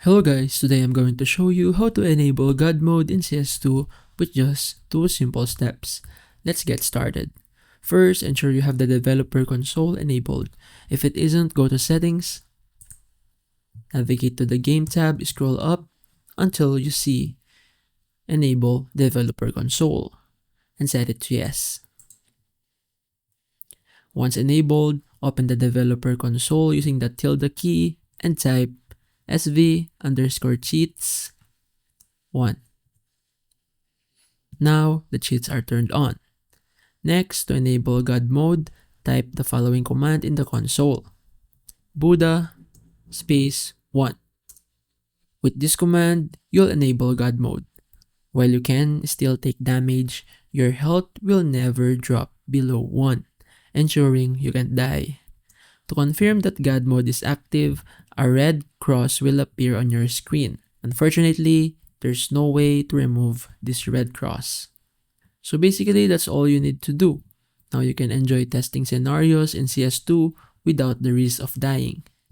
Hello guys, today I'm going to show you how to enable God mode in CS2 with just 2 simple steps. Let's get started. First, ensure you have the developer console enabled. If it isn't, go to settings, navigate to the game tab, scroll up until you see enable developer console and set it to yes. Once enabled, open the developer console using the tilde key and type sv_cheats 1. Now, the cheats are turned on. Next, to enable God mode, type the following command in the console. Buddha space 1. With this command, you'll enable God mode. While you can still take damage, your health will never drop below 1, ensuring you can't die. To confirm that God mode is active, a red cross will appear on your screen. Unfortunately, there's no way to remove this red cross. So basically, that's all you need to do. Now you can enjoy testing scenarios in CS2 without the risk of dying.